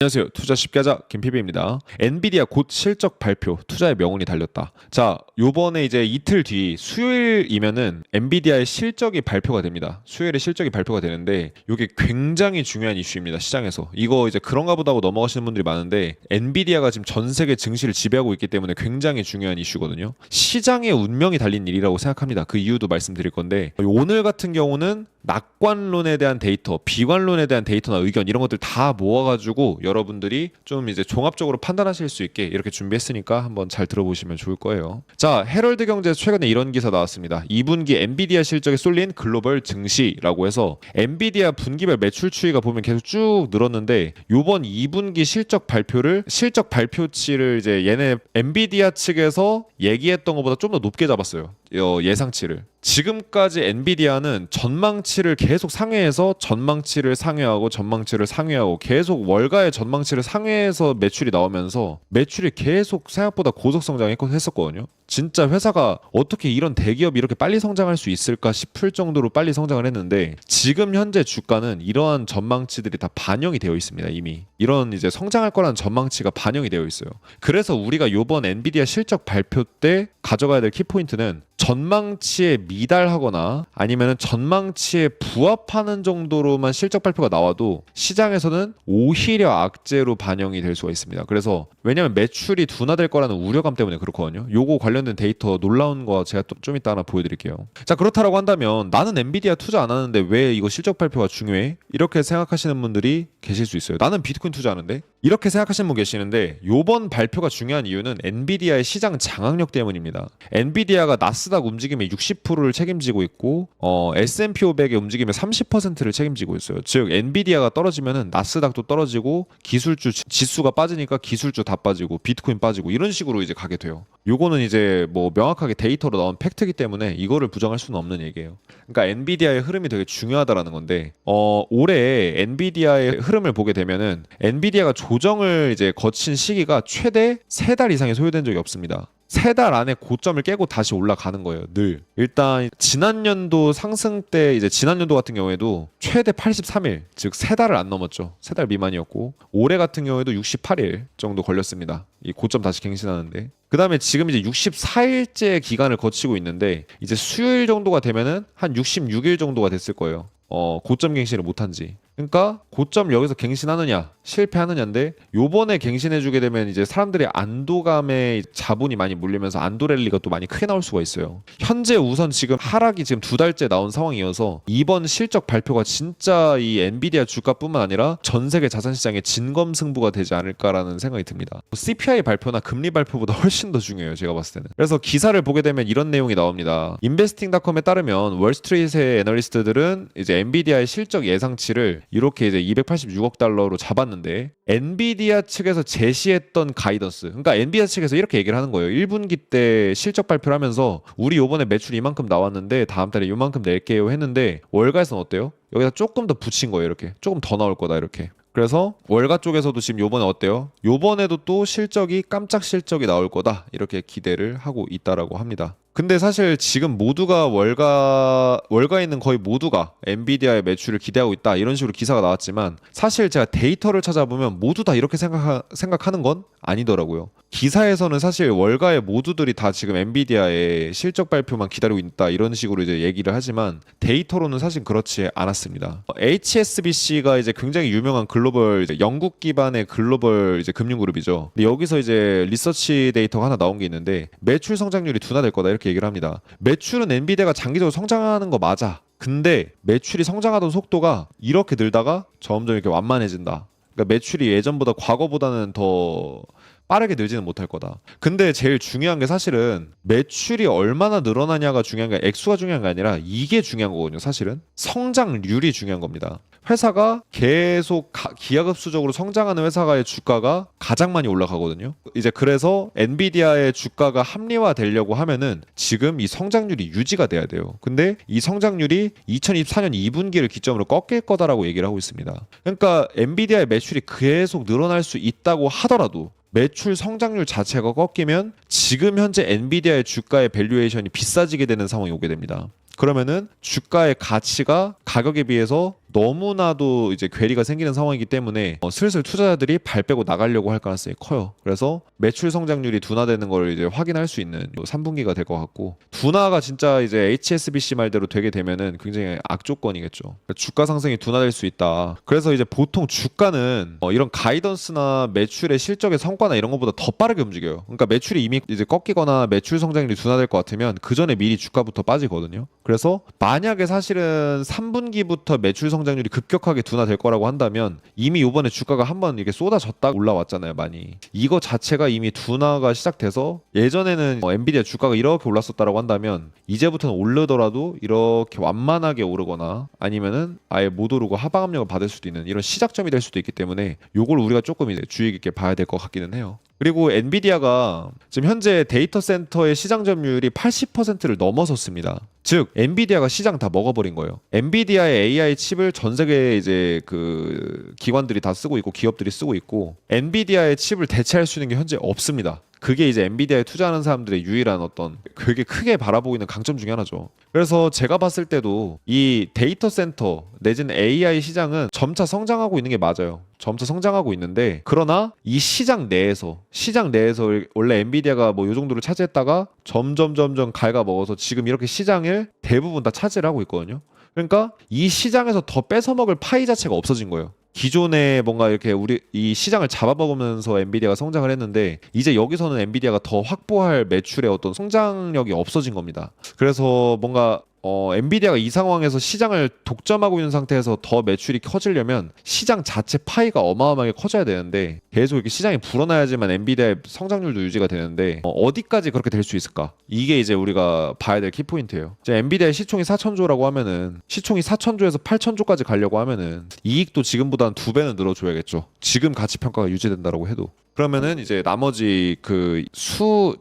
안녕하세요. 투자 쉽게 하자 김PB입니다. 엔비디아 곧 실적 발표, 투자의 명운이 달렸다. 자, 요번에 이제 이틀 뒤 수요일이면은 엔비디아의 실적이 발표가 됩니다. 수요일에 실적이 발표가 되는데 이게 굉장히 중요한 이슈입니다. 시장에서. 이거 이제 그런가 보다 하고 넘어가시는 분들이 많은데 엔비디아가 지금 전 세계 증시를 지배하고 있기 때문에 굉장히 중요한 이슈거든요. 시장의 운명이 달린 일이라고 생각합니다. 그 이유도 말씀드릴 건데 오늘 같은 경우는 낙관론에 대한 데이터, 비관론에 대한 데이터나 의견 이런 것들 다 모아가지고 여러분들이 좀 이제 종합적으로 판단하실 수 있게 이렇게 준비했으니까 한번 잘 들어보시면 좋을 거예요. 자, 헤럴드 경제에서 최근에 이런 기사 나왔습니다. 2분기 엔비디아 실적에 쏠린 글로벌 증시라고 해서 엔비디아 분기별 매출 추이가 보면 계속 쭉 늘었는데 요번 2분기 실적 발표치를 이제 얘네 엔비디아 측에서 얘기했던 것보다 좀 더 높게 잡았어요. 예상치를. 지금까지 엔비디아는 전망치를 계속 상회해서 전망치를 상회하고 계속 월가의 전망치를 상회해서 매출이 나오면서 매출이 계속 생각보다 고속 성장했었거든요. 진짜 회사가 어떻게 이런 대기업이 이렇게 빨리 성장할 수 있을까 싶을 정도로 빨리 성장을 했는데 지금 현재 주가는 이러한 전망치들이 다 반영이 되어 있습니다. 이미 이런 이제 성장할 거라는 전망치가 반영이 되어 있어요. 그래서 우리가 이번 엔비디아 실적 발표 때 가져가야 될 키포인트는 전망치에 미달하거나 아니면 전망치에 부합하는 정도로만 실적 발표가 나와도 시장에서는 오히려 악재로 반영이 될 수가 있습니다. 그래서 왜냐하면 매출이 둔화될 거라는 우려감 때문에 그렇거든요. 요거 관련된 데이터 놀라운 거 제가 좀 이따 하나 보여드릴게요. 자, 그렇다라고 한다면 나는 엔비디아 투자 안 하는데 왜 이거 실적 발표가 중요해? 이렇게 생각하시는 분들이 계실 수 있어요. 나는 비트코인 투자하는데? 이렇게 생각하시는 분 계시는데 요번 발표가 중요한 이유는 엔비디아의 시장 장악력 때문입니다. 엔비디아가 나스닥 움직임의 60%를 책임지고 있고 S&P 500의 움직임의 30%를 책임지고 있어요. 즉 엔비디아가 떨어지면은 나스닥도 떨어지고 기술주 지수가 빠지니까 기술주 다 빠지고 비트코인 빠지고 이런 식으로 이제 가게 돼요. 요거는 이제 뭐 명확하게 데이터로 나온 팩트이기 때문에 이거를 부정할 수는 없는 얘기예요. 그러니까 엔비디아의 흐름이 되게 중요하다라는 건데 올해 엔비디아의 흐름을 보게 되면은 엔비디아가 조정을 이제 거친 시기가 최대 3달 이상이 소요된 적이 없습니다. 3달 안에 고점을 깨고 다시 올라가는 거예요. 늘. 일단 지난년도 상승 때 이제 지난년도 같은 경우에도 최대 83일, 즉 3달을 안 넘었죠. 3달 미만이었고 올해 같은 경우에도 68일 정도 걸렸습니다. 이 고점 다시 갱신하는데. 그다음에 지금 이제 64일째 기간을 거치고 있는데 이제 수요일 정도가 되면은 한 66일 정도가 됐을 거예요. 고점 갱신을 못한 지. 그러니까 고점 여기서 갱신하느냐 실패하느냐인데 요번에 갱신해주게 되면 이제 사람들이 안도감에 자본이 많이 몰리면서 안도 랠리가 또 많이 크게 나올 수가 있어요. 현재 우선 지금 하락이 지금 2달째 나온 상황이어서 이번 실적 발표가 진짜 이 엔비디아 주가뿐만 아니라 전 세계 자산시장의 진검승부가 되지 않을까라는 생각이 듭니다. CPI 발표나 금리 발표보다 훨씬 더 중요해요. 제가 봤을 때는. 그래서 기사를 보게 되면 이런 내용이 나옵니다. 인베스팅닷컴에 따르면 월스트리트의 애널리스트들은 이제 엔비디아의 실적 예상치를 이렇게 이제 286억 달러로 잡았는데 엔비디아 측에서 제시했던 가이던스, 그러니까 엔비디아 측에서 이렇게 얘기를 하는 거예요. 1분기 때 실적 발표를 하면서 우리 요번에 매출 이만큼 나왔는데 다음 달에 요만큼 낼게요 했는데 월가에서는 어때요? 여기다 조금 더 붙인 거예요. 이렇게 조금 더 나올 거다 이렇게. 그래서 월가 쪽에서도 지금 요번에 어때요? 요번에도 또 실적이 깜짝 실적이 나올 거다 이렇게 기대를 하고 있다라고 합니다. 근데 사실 지금 모두가 월가에 있는 거의 모두가 엔비디아의 매출을 기대하고 있다 이런 식으로 기사가 나왔지만 사실 제가 데이터를 찾아보면 모두 다 이렇게 생각하는 건 아니더라고요. 기사에서는 사실 월가의 모두들이 다 지금 엔비디아의 실적 발표만 기다리고 있다 이런 식으로 이제 얘기를 하지만 데이터로는 사실 그렇지 않았습니다. HSBC가 이제 굉장히 유명한 글로벌 영국 기반의 글로벌 이제 금융그룹이죠. 근데 여기서 이제 리서치 데이터가 하나 나온 게 있는데 매출 성장률이 둔화될 거다 이렇게 얘기를 합니다. 매출은 엔비디아가 장기적으로 성장하는 거 맞아. 근데 매출이 성장하던 속도가 이렇게 늘다가 점점 이렇게 완만해진다. 그러니까 매출이 예전보다 과거보다는 더 빠르게 늘지는 못할 거다. 근데 제일 중요한 게 사실은 매출이 얼마나 늘어나냐가 중요한 게 액수가 중요한 게 아니라 이게 중요한 거거든요. 사실은 성장률이 중요한 겁니다. 회사가 계속 기하급수적으로 성장하는 회사의 주가가 가장 많이 올라가거든요. 이제 그래서 엔비디아의 주가가 합리화되려고 하면은 지금 이 성장률이 유지가 돼야 돼요. 근데 이 성장률이 2024년 2분기를 기점으로 꺾일 거다라고 얘기를 하고 있습니다. 그러니까 엔비디아의 매출이 계속 늘어날 수 있다고 하더라도 매출 성장률 자체가 꺾이면 지금 현재 엔비디아의 주가의 밸류에이션이 비싸지게 되는 상황이 오게 됩니다. 그러면은 주가의 가치가 가격에 비해서 너무나도 이제 괴리가 생기는 상황이기 때문에 슬슬 투자자들이 발 빼고 나가려고 할 가능성이 커요. 그래서 매출 성장률이 둔화되는 걸 이제 확인할 수 있는 3분기가 될 것 같고, 둔화가 진짜 이제 HSBC 말대로 되게 되면은 굉장히 악조건이겠죠. 주가 상승이 둔화될 수 있다. 그래서 이제 보통 주가는 이런 가이던스나 매출의 실적의 성과나 이런 것보다 더 빠르게 움직여요. 그러니까 매출이 이미 이제 꺾이거나 매출 성장률이 둔화될 것 같으면 그 전에 미리 주가부터 빠지거든요. 그래서 만약에 사실은 3분기부터 매출 성장률이 급격하게 둔화될 거라고 한다면 이미 이번에 주가가 한번 이렇게 쏟아졌다 올라왔잖아요, 많이. 이거 자체가 이미 둔화가 시작돼서 예전에는 엔비디아 주가가 이렇게 올랐었다라고 한다면 이제부터는 오르더라도 이렇게 완만하게 오르거나 아니면은 아예 못 오르고 하방 압력을 받을 수도 있는 이런 시작점이 될 수도 있기 때문에 요걸 우리가 조금 이제 주의 깊게 봐야 될 것 같기는 해요. 그리고 엔비디아가 지금 현재 데이터 센터의 시장 점유율이 80%를 넘어섰습니다. 즉 엔비디아가 시장 다 먹어버린 거예요. 엔비디아의 AI 칩을 전 세계 이제 그 기관들이 다 쓰고 있고 기업들이 쓰고 있고, 엔비디아의 칩을 대체할 수 있는 게 현재 없습니다. 그게 이제 엔비디아에 투자하는 사람들의 유일한 어떤 되게 크게 바라보고 있는 강점 중에 하나죠. 그래서 제가 봤을 때도 이 데이터 센터 내지는 AI 시장은 점차 성장하고 있는 게 맞아요. 점차 성장하고 있는데, 그러나 이 시장 내에서 원래 엔비디아가 뭐 요 정도를 차지했다가 점점 갉아먹어서 지금 이렇게 시장을 대부분 다 차지를 하고 있거든요. 그러니까 이 시장에서 더 뺏어먹을 파이 자체가 없어진 거예요. 기존에 뭔가 이렇게 우리 이 시장을 잡아먹으면서 엔비디아가 성장을 했는데 이제 여기서는 엔비디아가 더 확보할 매출의 어떤 성장력이 없어진 겁니다. 그래서 뭔가 엔비디아가 이 상황에서 시장을 독점하고 있는 상태에서 더 매출이 커지려면 시장 자체 파이가 어마어마하게 커져야 되는데 계속 이렇게 시장이 불어나야지만 엔비디아의 성장률도 유지가 되는데 어디까지 그렇게 될 수 있을까? 이게 이제 우리가 봐야 될 키포인트예요. 이제 엔비디아의 시총이 4천조라고 하면은 시총이 4천조에서 8천조까지 가려고 하면은 이익도 지금보다 한 2배는 늘어줘야겠죠. 지금 가치 평가가 유지된다라고 해도. 그러면은 이제 나머지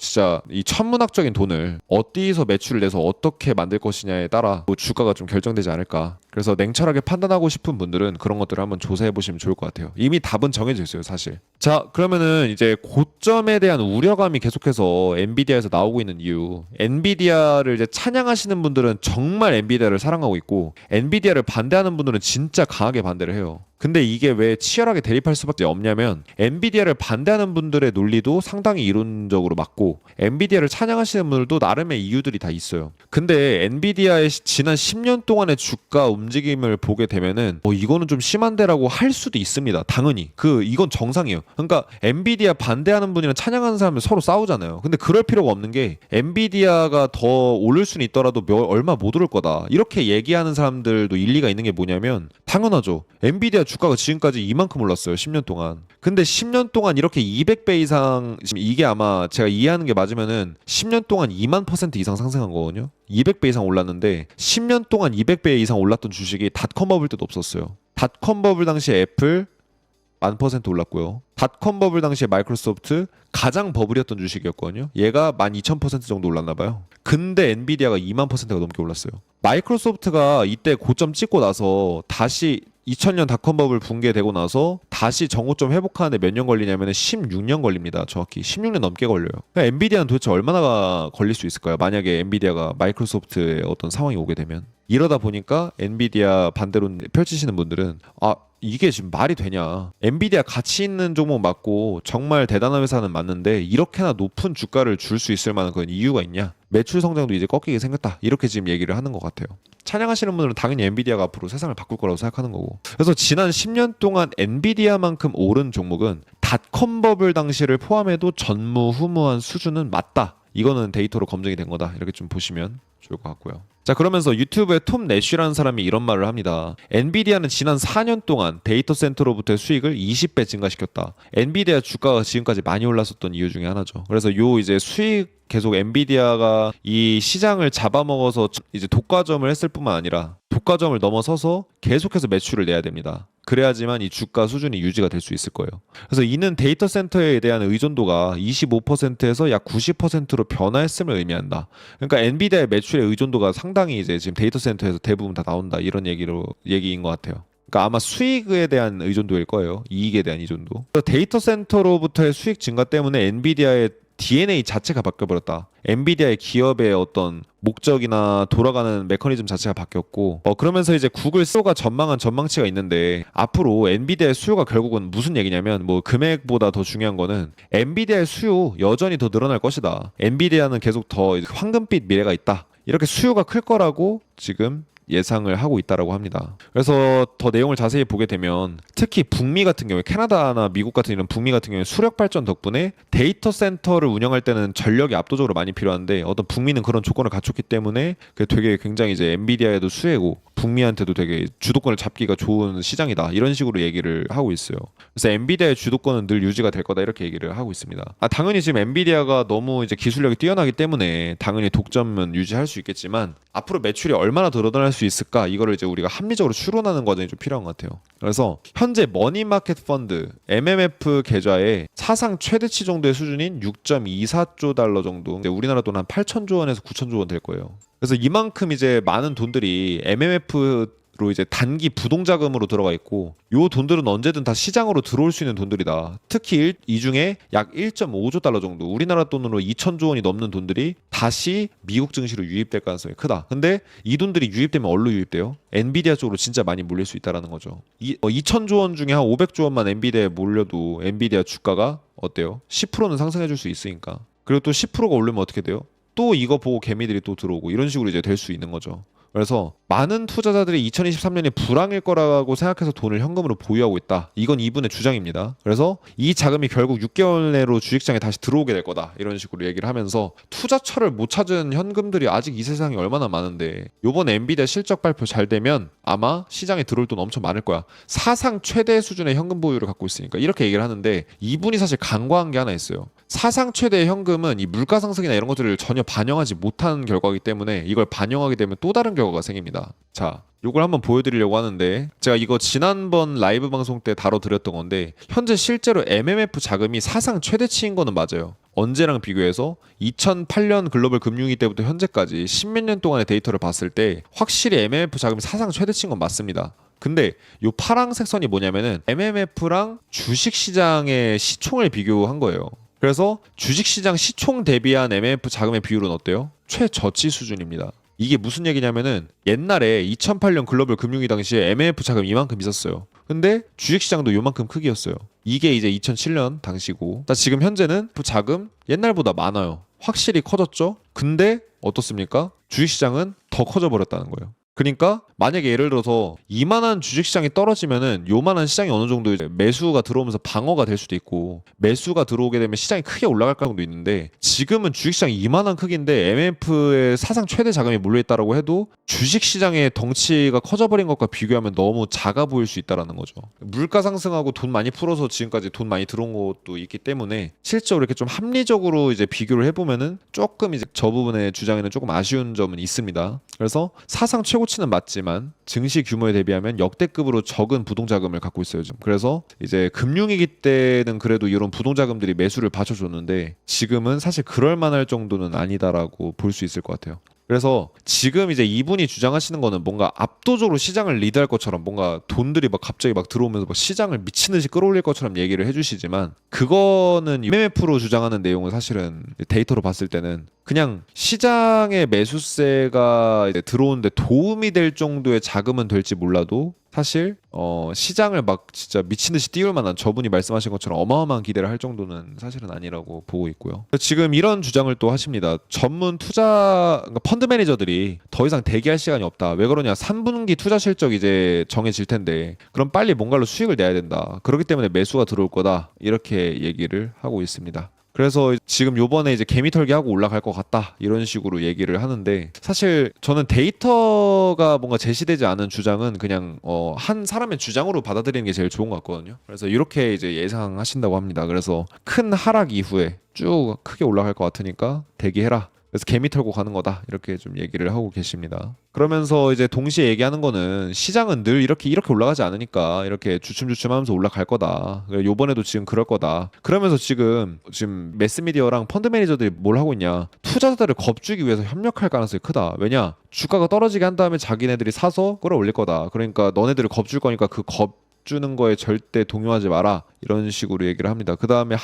진짜 이 천문학적인 돈을 어디서 매출을 내서 어떻게 만들 것이냐에 따라 뭐 주가가 좀 결정되지 않을까. 그래서 냉철하게 판단하고 싶은 분들은 그런 것들을 한번 조사해 보시면 좋을 것 같아요. 이미 답은 정해져 있어요, 사실. 자, 그러면은 이제 고점에 대한 우려감이 계속해서 엔비디아에서 나오고 있는 이유. 엔비디아를 이제 찬양하시는 분들은 정말 엔비디아를 사랑하고 있고, 엔비디아를 반대하는 분들은 진짜 강하게 반대를 해요. 근데 이게 왜 치열하게 대립할 수밖에 없냐면, 엔비디아를 반대하는 분들의 논리도 상당히 이론적으로 맞고 엔비디아를 찬양하시는 분들도 나름의 이유들이 다 있어요. 근데 엔비디아의 지난 10년 동안의 주가 움직임을 보게 되면은 이거는 좀 심한데라고 할 수도 있습니다. 당연히 이건 정상이에요. 그러니까 엔비디아 반대하는 분이랑 찬양하는 사람은 서로 싸우잖아요. 근데 그럴 필요가 없는 게, 엔비디아가 더 오를 수는 있더라도 얼마 못 오를 거다 이렇게 얘기하는 사람들도 일리가 있는 게 뭐냐면, 당연하죠. 엔비디아 주가가 지금까지 이만큼 올랐어요, 10년 동안. 근데 10년 동안 이렇게 200배 이상, 지금 이게 아마 제가 이해하는 게 맞으면은 10년 동안 2만% 이상 상승한 거거든요. 200배 이상 올랐는데 10년 동안 200배 이상 올랐던 주식이 닷컴 버블 때도 없었어요. 닷컴 버블 당시에 애플 1000% 올랐고요. 닷컴 버블 당시에 마이크로소프트 가장 버블이었던 주식이었거든요. 얘가 12,000% 정도 올랐나 봐요. 근데 엔비디아가 2만%가 넘게 올랐어요. 마이크로소프트가 이때 고점 찍고 나서 다시 2000년 닷컴 버블 붕괴되고 나서 다시 정고점 회복하는데 몇 년 걸리냐면 16년 걸립니다. 정확히 16년 넘게 걸려요. 그러니까 엔비디아는 도대체 얼마나 걸릴 수 있을까요? 만약에 엔비디아가 마이크로소프트의 어떤 상황이 오게 되면. 이러다 보니까 엔비디아 반대로 펼치시는 분들은 이게 지금 말이 되냐. 엔비디아 가치 있는 종목 맞고 정말 대단한 회사는 맞는데 이렇게나 높은 주가를 줄 수 있을 만한 그런 이유가 있냐. 매출 성장도 이제 꺾이게 생겼다. 이렇게 지금 얘기를 하는 것 같아요. 찬양하시는 분들은 당연히 엔비디아가 앞으로 세상을 바꿀 거라고 생각하는 거고. 그래서 지난 10년 동안 엔비디아만큼 오른 종목은 닷컴 버블 당시를 포함해도 전무후무한 수준은 맞다. 이거는 데이터로 검증이 된 거다. 이렇게 좀 보시면 좋을 것 같고요. 자, 그러면서 유튜브에 톰 내쉬라는 사람이 이런 말을 합니다. 엔비디아는 지난 4년 동안 데이터 센터로부터의 수익을 20배 증가시켰다. 엔비디아 주가가 지금까지 많이 올랐었던 이유 중에 하나죠. 그래서 이제 수익 계속 엔비디아가 이 시장을 잡아먹어서 이제 독과점을 했을 뿐만 아니라 독과점을 넘어서서 계속해서 매출을 내야 됩니다. 그래야지만 이 주가 수준이 유지가 될 수 있을 거예요. 그래서 이는 데이터 센터에 대한 의존도가 25%에서 약 90%로 변화했음을 의미한다. 그러니까 엔비디아의 매출의 의존도가 상당히 이제 지금 데이터 센터에서 대부분 다 나온다. 이런 얘기인 것 같아요. 그러니까 아마 수익에 대한 의존도일 거예요. 이익에 대한 의존도. 데이터 센터로부터의 수익 증가 때문에 엔비디아의 DNA 자체가 바뀌어버렸다. 엔비디아의 기업의 어떤 목적이나 돌아가는 메커니즘 자체가 바뀌었고 그러면서 이제 구글 스스로가 전망한 전망치가 있는데 앞으로 엔비디아의 수요가 결국은 무슨 얘기냐면 뭐 금액보다 더 중요한 거는 엔비디아의 수요 여전히 더 늘어날 것이다. 엔비디아는 계속 더 황금빛 미래가 있다. 이렇게 수요가 클 거라고 지금 예상을 하고 있다라고 합니다. 그래서 더 내용을 자세히 보게 되면 특히 북미 같은 경우에 캐나다나 미국 같은 이런 북미 같은 경우에 수력 발전 덕분에 데이터 센터를 운영할 때는 전력이 압도적으로 많이 필요한데 어떤 북미는 그런 조건을 갖췄기 때문에 되게 굉장히 이제 엔비디아에도 수혜고 북미한테도 되게 주도권을 잡기가 좋은 시장이다. 이런 식으로 얘기를 하고 있어요. 그래서 엔비디아의 주도권은 늘 유지가 될 거다. 이렇게 얘기를 하고 있습니다. 당연히 지금 엔비디아가 너무 이제 기술력이 뛰어나기 때문에 당연히 독점은 유지할 수 있겠지만 앞으로 매출이 얼마나 더 늘어날 수 있을까? 이거를 이제 우리가 합리적으로 추론하는 과정이 좀 필요한 것 같아요. 그래서 현재 머니마켓 펀드 MMF 계좌의 사상 최대치 정도의 수준인 6.24조 달러 정도. 우리나라 돈 한 8천조 원에서 9천조 원 될 거예요. 그래서 이만큼 이제 많은 돈들이 MMF로 이제 단기 부동자금으로 들어가 있고 요 돈들은 언제든 다 시장으로 들어올 수 있는 돈들이다. 특히 이 중에 약 1.5조 달러 정도 우리나라 돈으로 2천조 원이 넘는 돈들이 다시 미국 증시로 유입될 가능성이 크다. 근데 이 돈들이 유입되면 어디로 유입돼요? 엔비디아 쪽으로 진짜 많이 몰릴 수 있다라는 거죠. 2천조 원 중에 한 500조 원만 엔비디아에 몰려도 엔비디아 주가가 어때요? 10%는 상승해 줄 수 있으니까. 그리고 또 10%가 오르면 어떻게 돼요? 또 이거 보고 개미들이 또 들어오고 이런 식으로 이제 될 수 있는 거죠. 그래서 많은 투자자들이 2023년이 불황일 거라고 생각해서 돈을 현금으로 보유하고 있다. 이건 이분의 주장입니다. 그래서 이 자금이 결국 6개월 내로 주식시장에 다시 들어오게 될 거다. 이런 식으로 얘기를 하면서 투자처를 못 찾은 현금들이 아직 이 세상에 얼마나 많은데 요번 엔비디아 실적 발표 잘 되면 아마 시장에 들어올 돈 엄청 많을 거야. 사상 최대 수준의 현금 보유를 갖고 있으니까 이렇게 얘기를 하는데 이분이 사실 간과한 게 하나 있어요. 사상 최대의 현금은 이 물가 상승이나 이런 것들을 전혀 반영하지 못한 결과이기 때문에 이걸 반영하게 되면 또 다른 결과가 생깁니다. 자, 요걸 한번 보여드리려고 하는데 제가 이거 지난번 라이브 방송 때 다뤄드렸던 건데 현재 실제로 MMF 자금이 사상 최대치인 거는 맞아요. 언제랑 비교해서 2008년 글로벌 금융위기 때부터 현재까지 십몇 년 동안의 데이터를 봤을 때 확실히 MMF 자금이 사상 최대치인 건 맞습니다. 근데 요 파란색 선이 뭐냐면은 MMF랑 주식시장의 시총을 비교한 거예요. 그래서 주식시장 시총 대비한 MMF 자금의 비율은 어때요? 최저치 수준입니다. 이게 무슨 얘기냐면은 옛날에 2008년 글로벌 금융위기 당시에 MMF 자금이 이만큼 있었어요. 근데 주식시장도 요만큼 크기였어요. 이게 이제 2007년 당시고 지금 현재는 그 자금 옛날보다 많아요. 확실히 커졌죠? 근데 어떻습니까? 주식시장은 더 커져 버렸다는 거예요. 그러니까 만약에 예를 들어서 이만한 주식시장이 떨어지면은 요만한 시장이 어느 정도 이제 매수가 들어오면서 방어가 될 수도 있고 매수가 들어오게 되면 시장이 크게 올라갈 가능성도 있는데 지금은 주식시장이 이만한 크기인데 MMF의 사상 최대 자금이 몰려있다라고 해도 주식시장의 덩치가 커져버린 것과 비교하면 너무 작아 보일 수 있다라는 거죠. 물가 상승하고 돈 많이 풀어서 지금까지 돈 많이 들어온 것도 있기 때문에 실제로 이렇게 좀 합리적으로 이제 비교를 해보면은 조금 이제 저 부분의 주장에는 조금 아쉬운 점은 있습니다. 그래서 사상 최고치는 맞지만 증시 규모에 대비하면 역대급으로 적은 부동자금을 갖고 있어요 지금. 그래서 이제 금융위기 때는 그래도 이런 부동자금들이 매수를 받쳐줬는데 지금은 사실 그럴 만할 정도는 아니다라고 볼 수 있을 것 같아요. 그래서 지금 이제 이분이 주장하시는 거는 뭔가 압도적으로 시장을 리드할 것처럼 뭔가 돈들이 막 갑자기 막 들어오면서 막 시장을 미친 듯이 끌어올릴 것처럼 얘기를 해주시지만 그거는 MMF로 주장하는 내용은 사실은 데이터로 봤을 때는 그냥 시장의 매수세가 이제 들어오는데 도움이 될 정도의 자금은 될지 몰라도 사실 시장을 막 진짜 미친 듯이 띄울 만한 저분이 말씀하신 것처럼 어마어마한 기대를 할 정도는 사실은 아니라고 보고 있고요. 지금 이런 주장을 또 하십니다. 전문 투자 그러니까 펀드 매니저들이 더 이상 대기할 시간이 없다. 왜 그러냐? 3분기 투자 실적 이제 정해질 텐데 그럼 빨리 뭔가로 수익을 내야 된다. 그렇기 때문에 매수가 들어올 거다. 이렇게 얘기를 하고 있습니다. 그래서 지금 요번에 이제 개미 털기하고 올라갈 것 같다 이런 식으로 얘기를 하는데 사실 저는 데이터가 뭔가 제시되지 않은 주장은 그냥 한 사람의 주장으로 받아들이는 게 제일 좋은 것 같거든요. 그래서 이렇게 이제 예상하신다고 합니다. 그래서 큰 하락 이후에 쭉 크게 올라갈 것 같으니까 대기해라. 그래서 개미 털고 가는 거다 이렇게 좀 얘기를 하고 계십니다. 그러면서 이제 동시에 얘기하는 거는 시장은 늘 이렇게 올라가지 않으니까 이렇게 주춤주춤하면서 올라갈 거다. 요번에도 지금 그럴 거다. 그러면서 지금 매스미디어랑 펀드 매니저들이 뭘 하고 있냐? 투자자들을 겁주기 위해서 협력할 가능성이 크다. 왜냐? 주가가 떨어지게 한 다음에 자기네들이 사서 끌어올릴 거다. 그러니까 너네들을 겁줄 거니까 그 겁 주는 거에 절대 동요하지 마라. 이런 식으로 얘기를 합니다. 그 다음에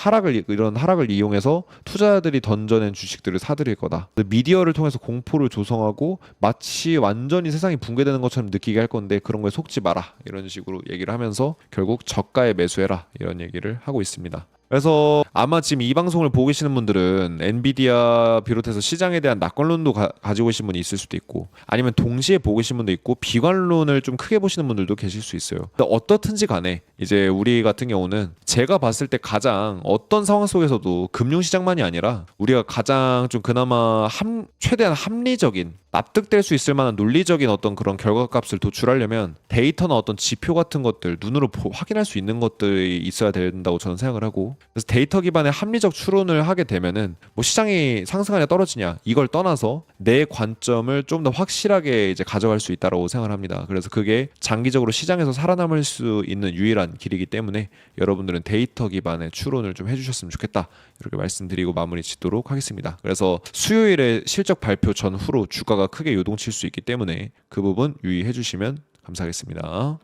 이런 하락을 이용해서 투자자들이 던져낸 주식들을 사들일 거다. 미디어를 통해서 공포를 조성하고 마치 완전히 세상이 붕괴되는 것처럼 느끼게 할 건데 그런 거에 속지 마라. 이런 식으로 얘기를 하면서 결국 저가에 매수해라. 이런 얘기를 하고 있습니다. 그래서 아마 지금 이 방송을 보고 계시는 분들은 엔비디아 비롯해서 시장에 대한 낙관론도 가지고 계신 분이 있을 수도 있고 아니면 동시에 보고 계신 분도 있고 비관론을 좀 크게 보시는 분들도 계실 수 있어요. 근데 어떻든지 간에 이제 우리 같은 경우는 제가 봤을 때 가장 어떤 상황 속에서도 금융시장만이 아니라 우리가 가장 좀 그나마 최대한 합리적인 납득될 수 있을 만한 논리적인 어떤 그런 결과값을 도출하려면 데이터나 어떤 지표 같은 것들 눈으로 확인할 수 있는 것들이 있어야 된다고 저는 생각을 하고 그래서 데이터 기반의 합리적 추론을 하게 되면은 뭐 시장이 상승하냐 떨어지냐 이걸 떠나서 내 관점을 좀 더 확실하게 이제 가져갈 수 있다고 생각을 합니다. 그래서 그게 장기적으로 시장에서 살아남을 수 있는 유일한 길이기 때문에 여러분들은 데이터 기반의 추론을 좀 해주셨으면 좋겠다. 이렇게 말씀드리고 마무리 짓도록 하겠습니다. 그래서 수요일에 실적 발표 전후로 주가가 크게 요동칠 수 있기 때문에 그 부분 유의해 주시면 감사하겠습니다.